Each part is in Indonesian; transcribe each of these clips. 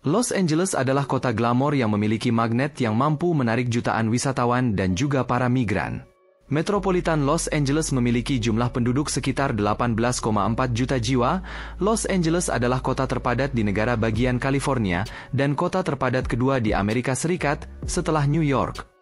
Los Angeles adalah kota glamor yang memiliki magnet yang mampu menarik jutaan wisatawan dan juga para migran. Metropolitan Los Angeles memiliki jumlah penduduk sekitar 18,4 juta jiwa. Los Angeles adalah kota terpadat di negara bagian California dan kota terpadat kedua di Amerika Serikat setelah New York.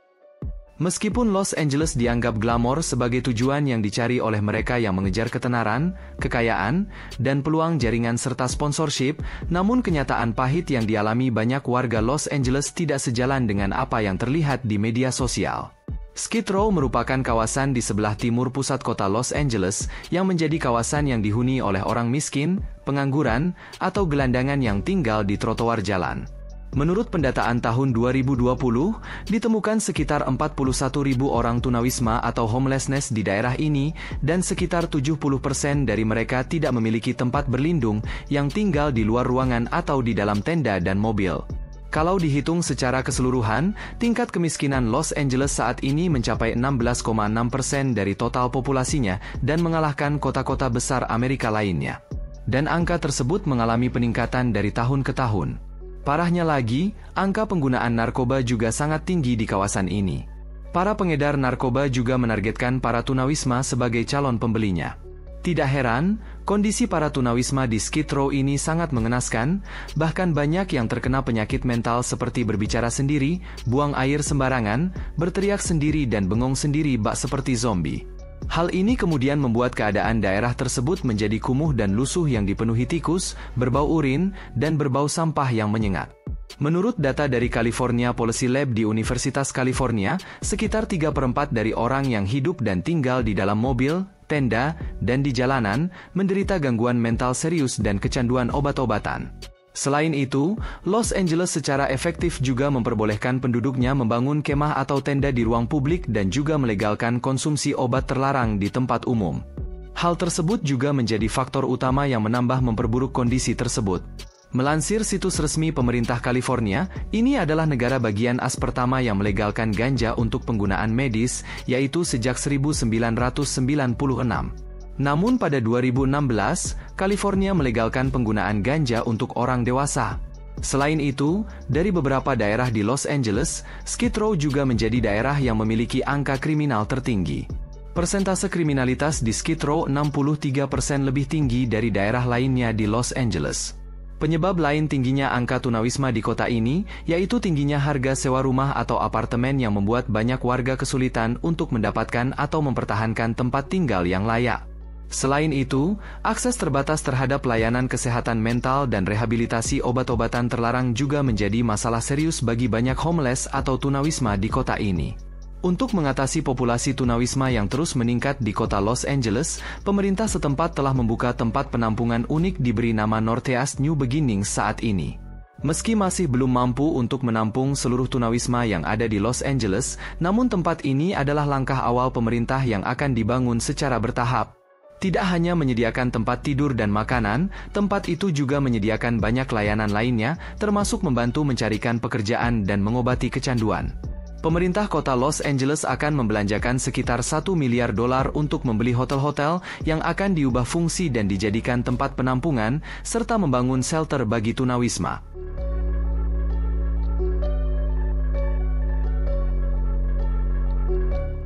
Meskipun Los Angeles dianggap glamor sebagai tujuan yang dicari oleh mereka yang mengejar ketenaran, kekayaan, dan peluang jaringan serta sponsorship, namun kenyataan pahit yang dialami banyak warga Los Angeles tidak sejalan dengan apa yang terlihat di media sosial. Skid Row merupakan kawasan di sebelah timur pusat kota Los Angeles yang menjadi kawasan yang dihuni oleh orang miskin, pengangguran, atau gelandangan yang tinggal di trotoar jalan. Menurut pendataan tahun 2020, ditemukan sekitar 41.000 orang tunawisma atau homelessness di daerah ini dan sekitar 70% dari mereka tidak memiliki tempat berlindung yang tinggal di luar ruangan atau di dalam tenda dan mobil. Kalau dihitung secara keseluruhan, tingkat kemiskinan Los Angeles saat ini mencapai 16,6% dari total populasinya dan mengalahkan kota-kota besar Amerika lainnya. Dan angka tersebut mengalami peningkatan dari tahun ke tahun. Parahnya lagi, angka penggunaan narkoba juga sangat tinggi di kawasan ini. Para pengedar narkoba juga menargetkan para tunawisma sebagai calon pembelinya. Tidak heran, kondisi para tunawisma di Skid Row ini sangat mengenaskan, bahkan banyak yang terkena penyakit mental seperti berbicara sendiri, buang air sembarangan, berteriak sendiri dan bengong sendiri bak seperti zombie. Hal ini kemudian membuat keadaan daerah tersebut menjadi kumuh dan lusuh yang dipenuhi tikus, berbau urin, dan berbau sampah yang menyengat. Menurut data dari California Policy Lab di Universitas California, sekitar 3/4 dari orang yang hidup dan tinggal di dalam mobil, tenda, dan di jalanan, menderita gangguan mental serius dan kecanduan obat-obatan. Selain itu, Los Angeles secara efektif juga memperbolehkan penduduknya membangun kemah atau tenda di ruang publik dan juga melegalkan konsumsi obat terlarang di tempat umum. Hal tersebut juga menjadi faktor utama yang menambah memperburuk kondisi tersebut. Melansir situs resmi pemerintah California, ini adalah negara bagian as pertama yang melegalkan ganja untuk penggunaan medis, yaitu sejak 1996. Namun pada 2016, California melegalkan penggunaan ganja untuk orang dewasa. Selain itu, dari beberapa daerah di Los Angeles, Skid Row juga menjadi daerah yang memiliki angka kriminal tertinggi. Persentase kriminalitas di Skid Row 63% lebih tinggi dari daerah lainnya di Los Angeles. Penyebab lain tingginya angka tunawisma di kota ini, yaitu tingginya harga sewa rumah atau apartemen yang membuat banyak warga kesulitan untuk mendapatkan atau mempertahankan tempat tinggal yang layak. Selain itu, akses terbatas terhadap layanan kesehatan mental dan rehabilitasi obat-obatan terlarang juga menjadi masalah serius bagi banyak homeless atau tunawisma di kota ini. Untuk mengatasi populasi tunawisma yang terus meningkat di kota Los Angeles, pemerintah setempat telah membuka tempat penampungan unik diberi nama Northeast New Beginnings saat ini. Meski masih belum mampu untuk menampung seluruh tunawisma yang ada di Los Angeles, namun tempat ini adalah langkah awal pemerintah yang akan dibangun secara bertahap. Tidak hanya menyediakan tempat tidur dan makanan, tempat itu juga menyediakan banyak layanan lainnya, termasuk membantu mencarikan pekerjaan dan mengobati kecanduan. Pemerintah kota Los Angeles akan membelanjakan sekitar $1 miliar untuk membeli hotel-hotel yang akan diubah fungsi dan dijadikan tempat penampungan, serta membangun shelter bagi tunawisma.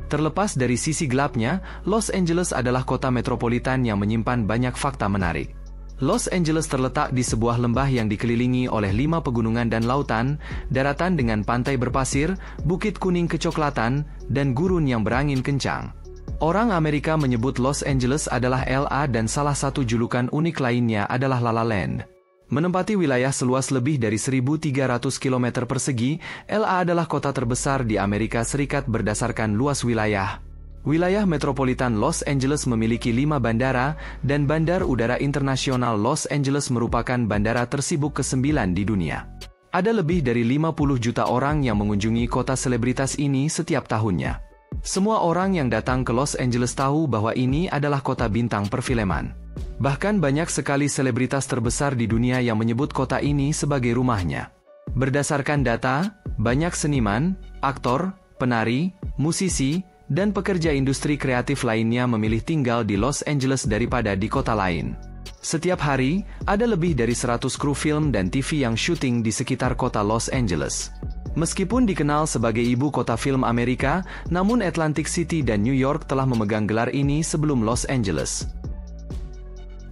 Terlepas dari sisi gelapnya, Los Angeles adalah kota metropolitan yang menyimpan banyak fakta menarik. Los Angeles terletak di sebuah lembah yang dikelilingi oleh 5 pegunungan dan lautan, daratan dengan pantai berpasir, bukit kuning kecoklatan, dan gurun yang berangin kencang. Orang Amerika menyebut Los Angeles adalah LA dan salah satu julukan unik lainnya adalah La La Land. Menempati wilayah seluas lebih dari 1.300 km persegi, LA adalah kota terbesar di Amerika Serikat berdasarkan luas wilayah. Wilayah metropolitan Los Angeles memiliki 5 bandara, dan Bandar Udara Internasional Los Angeles merupakan bandara tersibuk ke-9 di dunia. Ada lebih dari 50 juta orang yang mengunjungi kota selebritas ini setiap tahunnya. Semua orang yang datang ke Los Angeles tahu bahwa ini adalah kota bintang perfilman. Bahkan banyak sekali selebritas terbesar di dunia yang menyebut kota ini sebagai rumahnya. Berdasarkan data, banyak seniman, aktor, penari, musisi, dan pekerja industri kreatif lainnya memilih tinggal di Los Angeles daripada di kota lain. Setiap hari, ada lebih dari 100 kru film dan TV yang syuting di sekitar kota Los Angeles. Meskipun dikenal sebagai ibu kota film Amerika, namun Atlantic City dan New York telah memegang gelar ini sebelum Los Angeles.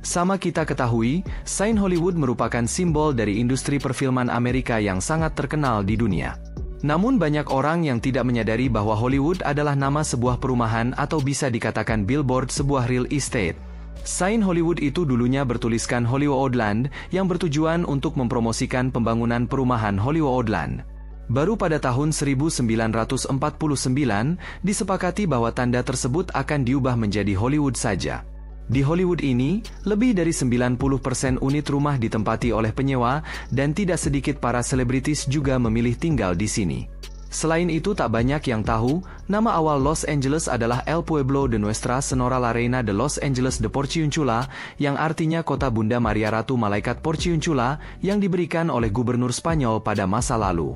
Sama kita ketahui, Sign Hollywood merupakan simbol dari industri perfilman Amerika yang sangat terkenal di dunia. Namun banyak orang yang tidak menyadari bahwa Hollywood adalah nama sebuah perumahan atau bisa dikatakan billboard sebuah real estate. Sign Hollywood itu dulunya bertuliskan Hollywoodland yang bertujuan untuk mempromosikan pembangunan perumahan Hollywoodland. Baru pada tahun 1949, disepakati bahwa tanda tersebut akan diubah menjadi Hollywood saja. Di Hollywood ini, lebih dari 90% unit rumah ditempati oleh penyewa, dan tidak sedikit para selebritis juga memilih tinggal di sini. Selain itu tak banyak yang tahu, nama awal Los Angeles adalah El Pueblo de Nuestra Senora la Reina de Los Angeles de Porciuncula, yang artinya kota Bunda Maria Ratu Malaikat Porciuncula, yang diberikan oleh gubernur Spanyol pada masa lalu.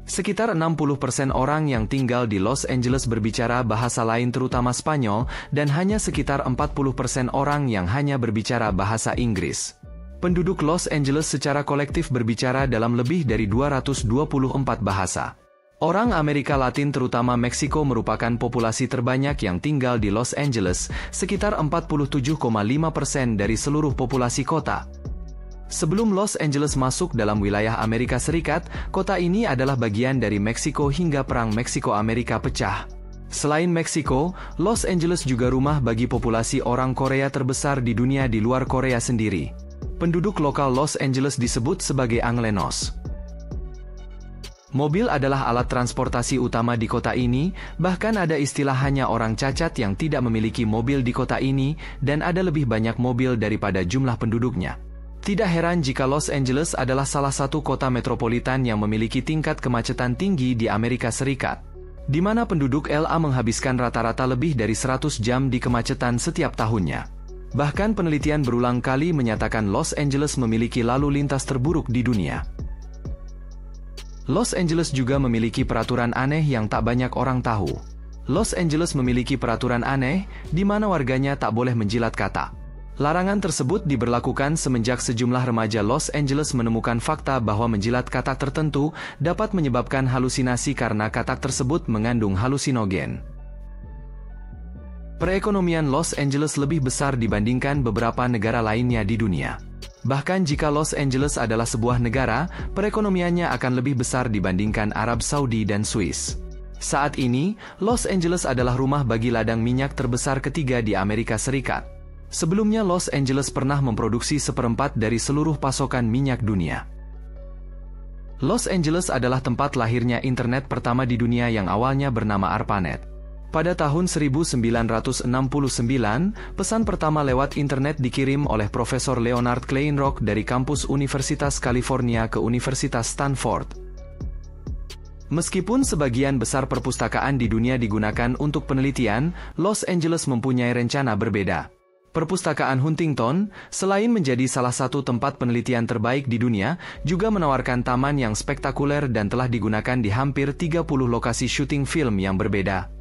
Sekitar 60% orang yang tinggal di Los Angeles berbicara bahasa lain terutama Spanyol, dan hanya sekitar 40% orang yang hanya berbicara bahasa Inggris. Penduduk Los Angeles secara kolektif berbicara dalam lebih dari 224 bahasa. Orang Amerika Latin terutama Meksiko merupakan populasi terbanyak yang tinggal di Los Angeles, sekitar 47,5% dari seluruh populasi kota. Sebelum Los Angeles masuk dalam wilayah Amerika Serikat, kota ini adalah bagian dari Meksiko hingga Perang Meksiko-Amerika pecah. Selain Meksiko, Los Angeles juga rumah bagi populasi orang Korea terbesar di dunia di luar Korea sendiri. Penduduk lokal Los Angeles disebut sebagai Anglenos. Mobil adalah alat transportasi utama di kota ini, bahkan ada istilah hanya orang cacat yang tidak memiliki mobil di kota ini, dan ada lebih banyak mobil daripada jumlah penduduknya. Tidak heran jika Los Angeles adalah salah satu kota metropolitan yang memiliki tingkat kemacetan tinggi di Amerika Serikat, di mana penduduk LA menghabiskan rata-rata lebih dari 100 jam di kemacetan setiap tahunnya. Bahkan penelitian berulang kali menyatakan Los Angeles memiliki lalu lintas terburuk di dunia. Los Angeles juga memiliki peraturan aneh yang tak banyak orang tahu. Los Angeles memiliki peraturan aneh, di mana warganya tak boleh menjilat katak. Larangan tersebut diberlakukan semenjak sejumlah remaja Los Angeles menemukan fakta bahwa menjilat katak tertentu dapat menyebabkan halusinasi karena katak tersebut mengandung halusinogen. Perekonomian Los Angeles lebih besar dibandingkan beberapa negara lainnya di dunia. Bahkan jika Los Angeles adalah sebuah negara, perekonomiannya akan lebih besar dibandingkan Arab Saudi dan Swiss. Saat ini, Los Angeles adalah rumah bagi ladang minyak terbesar ketiga di Amerika Serikat. Sebelumnya Los Angeles pernah memproduksi 1/4 dari seluruh pasokan minyak dunia. Los Angeles adalah tempat lahirnya internet pertama di dunia yang awalnya bernama ARPANET. Pada tahun 1969, pesan pertama lewat internet dikirim oleh Profesor Leonard Kleinrock dari kampus Universitas California ke Universitas Stanford. Meskipun sebagian besar perpustakaan di dunia digunakan untuk penelitian, Los Angeles mempunyai rencana berbeda. Perpustakaan Huntington, selain menjadi salah satu tempat penelitian terbaik di dunia, juga menawarkan taman yang spektakuler dan telah digunakan di hampir 30 lokasi syuting film yang berbeda.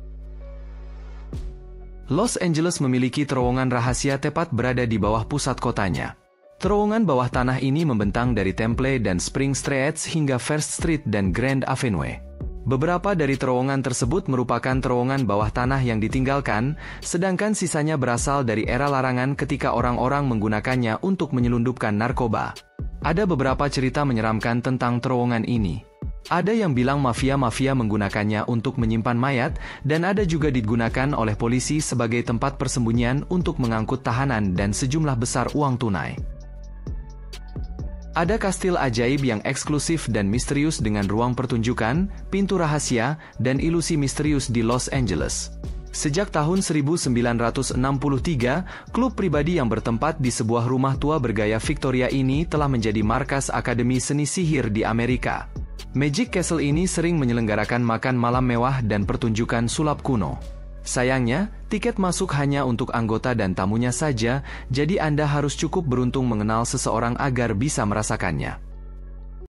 Los Angeles memiliki terowongan rahasia tepat berada di bawah pusat kotanya. Terowongan bawah tanah ini membentang dari Temple dan Spring Streets hingga First Street dan Grand Avenue. Beberapa dari terowongan tersebut merupakan terowongan bawah tanah yang ditinggalkan, sedangkan sisanya berasal dari era larangan ketika orang-orang menggunakannya untuk menyelundupkan narkoba. Ada beberapa cerita menyeramkan tentang terowongan ini. Ada yang bilang mafia-mafia menggunakannya untuk menyimpan mayat, dan ada juga digunakan oleh polisi sebagai tempat persembunyian untuk mengangkut tahanan dan sejumlah besar uang tunai. Ada kastil ajaib yang eksklusif dan misterius dengan ruang pertunjukan, pintu rahasia, dan ilusi misterius di Los Angeles. Sejak tahun 1963, klub pribadi yang bertempat di sebuah rumah tua bergaya Victoria ini telah menjadi markas Akademi Seni Sihir di Amerika. Magic Castle ini sering menyelenggarakan makan malam mewah dan pertunjukan sulap kuno. Sayangnya, tiket masuk hanya untuk anggota dan tamunya saja, jadi Anda harus cukup beruntung mengenal seseorang agar bisa merasakannya.